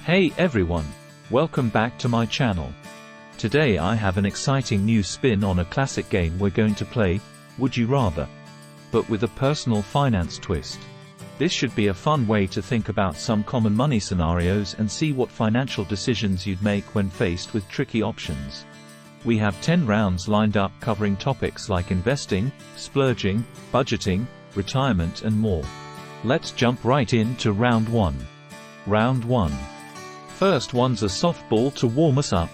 Hey everyone! Welcome back to my channel. Today I have an exciting new spin on a classic game we're going to play, Would You Rather? But with a personal finance twist. This should be a fun way to think about some common money scenarios and see what financial decisions you'd make when faced with tricky options. We have 10 rounds lined up covering topics like investing, splurging, budgeting, retirement and more. Let's jump right into round 1. Round 1. First one's a softball to warm us up.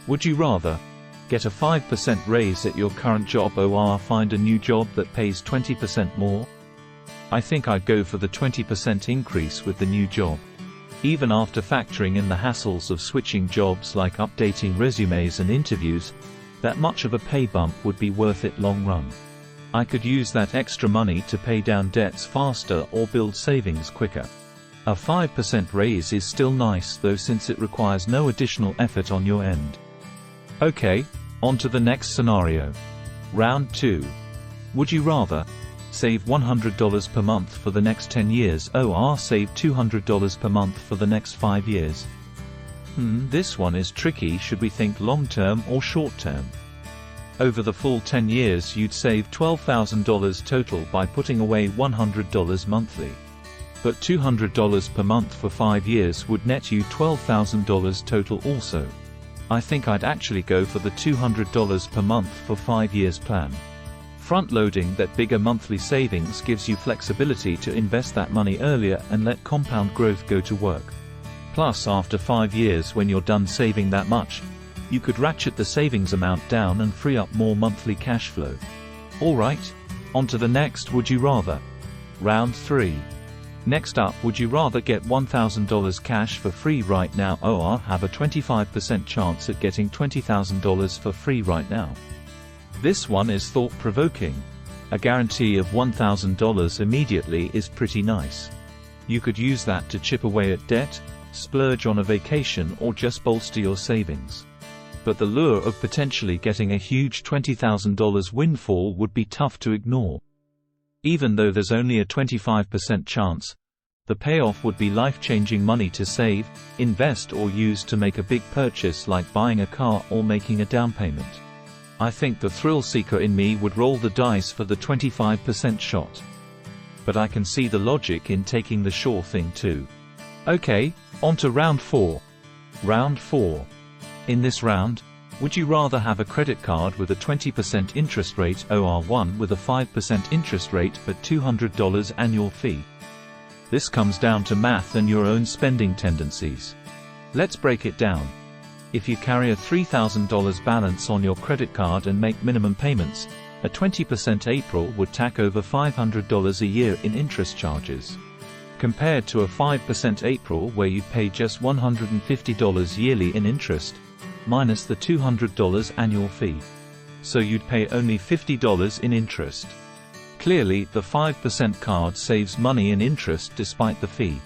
Would you rather get a 5% raise at your current job or find a new job that pays 20% more? I think I'd go for the 20% increase with the new job. Even after factoring in the hassles of switching jobs like updating resumes and interviews, that much of a pay bump would be worth it long run. I could use that extra money to pay down debts faster or build savings quicker. A 5% raise is still nice though, since it requires no additional effort on your end. Okay, on to the next scenario. Round 2. Would you rather save $100 per month for the next 10 years or save $200 per month for the next 5 years? This one is tricky. Should we think long-term or short-term? Over the full 10 years you'd save $12,000 total by putting away $100 monthly. But $200 per month for 5 years would net you $12,000 total also. I think I'd actually go for the $200 per month for 5 years plan. Front-loading that bigger monthly savings gives you flexibility to invest that money earlier and let compound growth go to work. Plus, after 5 years, when you're done saving that much, you could ratchet the savings amount down and free up more monthly cash flow. Alright, on to the next Would You Rather. Round 3. Next up, would you rather get $1,000 cash for free right now or have a 25% chance at getting $20,000 for free right now? This one is thought-provoking. A guarantee of $1,000 immediately is pretty nice. You could use that to chip away at debt, splurge on a vacation or just bolster your savings. But the lure of potentially getting a huge $20,000 windfall would be tough to ignore. Even though there's only a 25% chance, the payoff would be life-changing money to save, invest or use to make a big purchase like buying a car or making a down payment. I think the thrill seeker in me would roll the dice for the 25% shot. But I can see the logic in taking the sure thing too. Okay, on to round 4. Round 4. In this round, would you rather have a credit card with a 20% interest rate or one with a 5% interest rate but $200 annual fee? This comes down to math and your own spending tendencies. Let's break it down. If you carry a $3,000 balance on your credit card and make minimum payments, a 20% April would tack over $500 a year in interest charges. Compared to a 5% April where you'd pay just $150 yearly in interest, minus the $200 annual fee. So you'd pay only $50 in interest. Clearly, the 5% card saves money in interest despite the fee.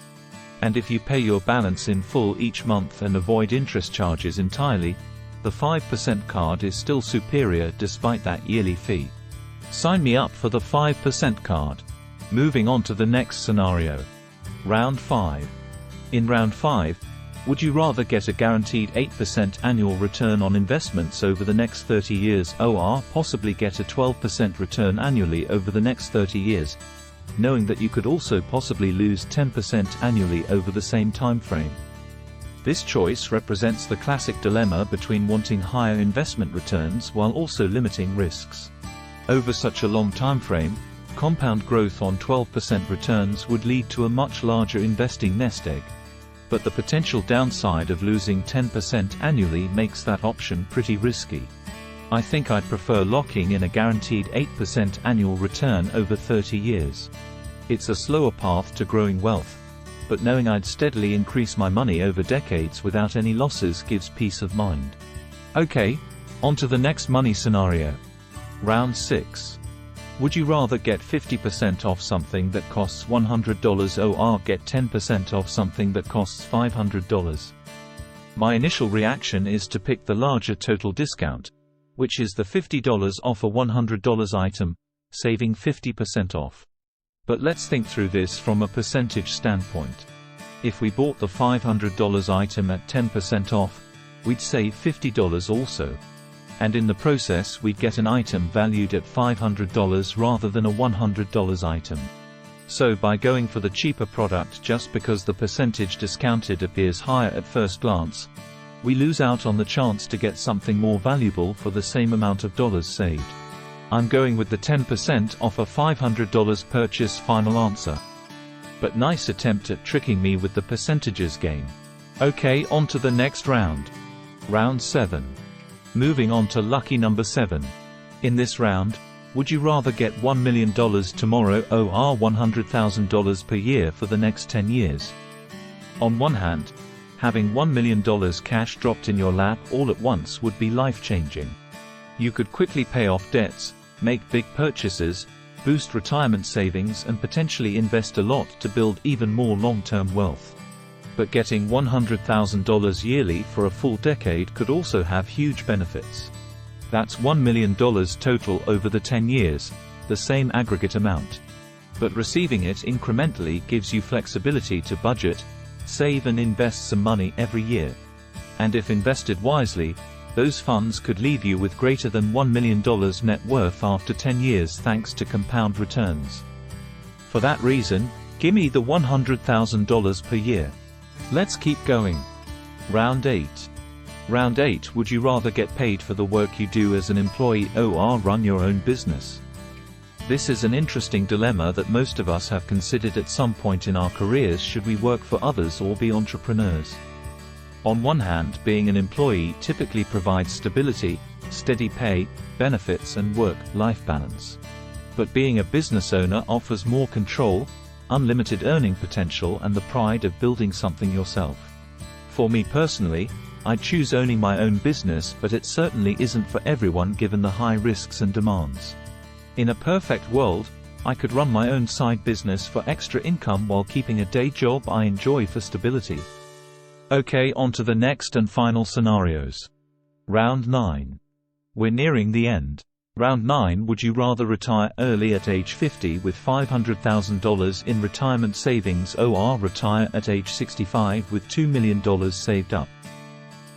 And if you pay your balance in full each month and avoid interest charges entirely, the 5% card is still superior despite that yearly fee. Sign me up for the 5% card. Moving on to the next scenario. Round 5. In round 5, would you rather get a guaranteed 8% annual return on investments over the next 30 years or possibly get a 12% return annually over the next 30 years, knowing that you could also possibly lose 10% annually over the same time frame? This choice represents the classic dilemma between wanting higher investment returns while also limiting risks. Over such a long time frame, compound growth on 12% returns would lead to a much larger investing nest egg. But the potential downside of losing 10% annually makes that option pretty risky. I think I'd prefer locking in a guaranteed 8% annual return over 30 years. It's a slower path to growing wealth, but knowing I'd steadily increase my money over decades without any losses gives peace of mind. Okay, on to the next money scenario. Round 6. Would you rather get 50% off something that costs $100 or get 10% off something that costs $500? My initial reaction is to pick the larger total discount, which is the $50 off a $100 item, saving 50% off. But let's think through this from a percentage standpoint. If we bought the $500 item at 10% off, we'd save $50 also. And in the process we'd get an item valued at $500 rather than a $100 item. So by going for the cheaper product just because the percentage discounted appears higher at first glance, we lose out on the chance to get something more valuable for the same amount of dollars saved. I'm going with the 10% off a $500 purchase final answer. But nice attempt at tricking me with the percentages game. Okay, on to the next round. Round 7. Moving on to lucky number 7. In this round, would you rather get $1 million tomorrow or $100,000 per year for the next 10 years? On one hand, having $1 million cash dropped in your lap all at once would be life-changing. You could quickly pay off debts, make big purchases, boost retirement savings and potentially invest a lot to build even more long-term wealth. But getting $100,000 yearly for a full decade could also have huge benefits. That's $1 million total over the 10 years, the same aggregate amount. But receiving it incrementally gives you flexibility to budget, save and invest some money every year. And if invested wisely, those funds could leave you with greater than $1 million net worth after 10 years thanks to compound returns. For that reason, gimme the $100,000 per year. Let's keep going. Round 8. Round 8. Would you rather get paid for the work you do as an employee or run your own business? This is an interesting dilemma that most of us have considered at some point in our careers. Should we work for others or be entrepreneurs? On one hand, being an employee typically provides stability, steady pay, benefits and work-life balance. But being a business owner offers more control, unlimited earning potential and the pride of building something yourself. For me personally, I'd choose owning my own business, but it certainly isn't for everyone given the high risks and demands. In a perfect world, I could run my own side business for extra income while keeping a day job I enjoy for stability. Okay, on to the next and final scenarios. Round 9. We're nearing the end. Round 9. Would you rather retire early at age 50 with $500,000 in retirement savings or retire at age 65 with $2 million saved up?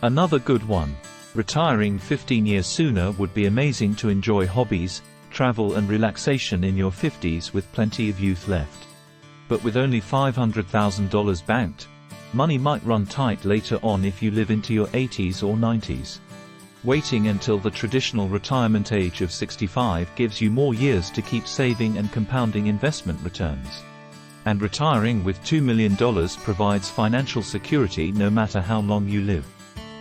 Another good one. Retiring 15 years sooner would be amazing to enjoy hobbies, travel and relaxation in your 50s with plenty of youth left. But with only $500,000 banked, money might run tight later on if you live into your 80s or 90s. Waiting until the traditional retirement age of 65 gives you more years to keep saving and compounding investment returns. And retiring with $2 million provides financial security no matter how long you live.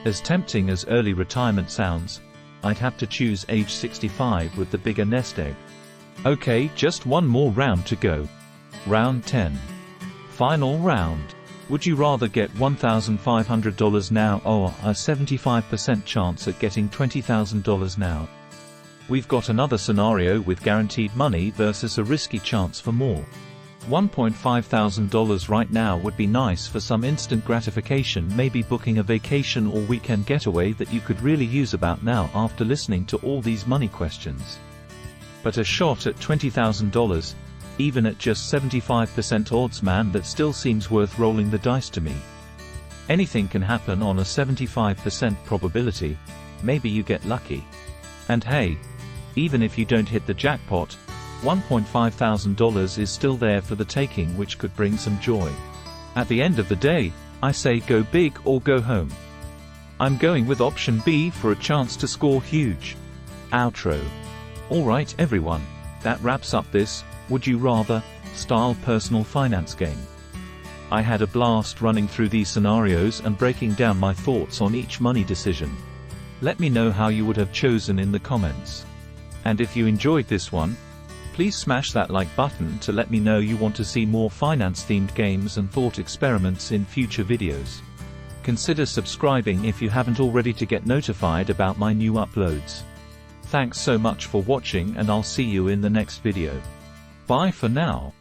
As tempting as early retirement sounds, I'd have to choose age 65 with the bigger nest egg. Okay, just one more round to go. Round 10. Final round. Would you rather get $1,500 now or a 75% chance at getting $20,000 now? We've got another scenario with guaranteed money versus a risky chance for more. $1,500 right now would be nice for some instant gratification, maybe booking a vacation or weekend getaway that you could really use about now after listening to all these money questions. But a shot at $20,000, even at just 75% odds, man, that still seems worth rolling the dice to me. Anything can happen on a 75% probability. Maybe you get lucky. And hey, even if you don't hit the jackpot, $1,500 is still there for the taking, which could bring some joy. At the end of the day, I say go big or go home. I'm going with option B for a chance to score huge. Outro. Alright everyone, that wraps up this Would You Rather style personal finance game. I had a blast running through these scenarios and breaking down my thoughts on each money decision. Let me know how you would have chosen in the comments. And if you enjoyed this one, please smash that like button to let me know you want to see more finance-themed games and thought experiments in future videos. Consider subscribing if you haven't already to get notified about my new uploads. Thanks so much for watching and I'll see you in the next video. Bye for now.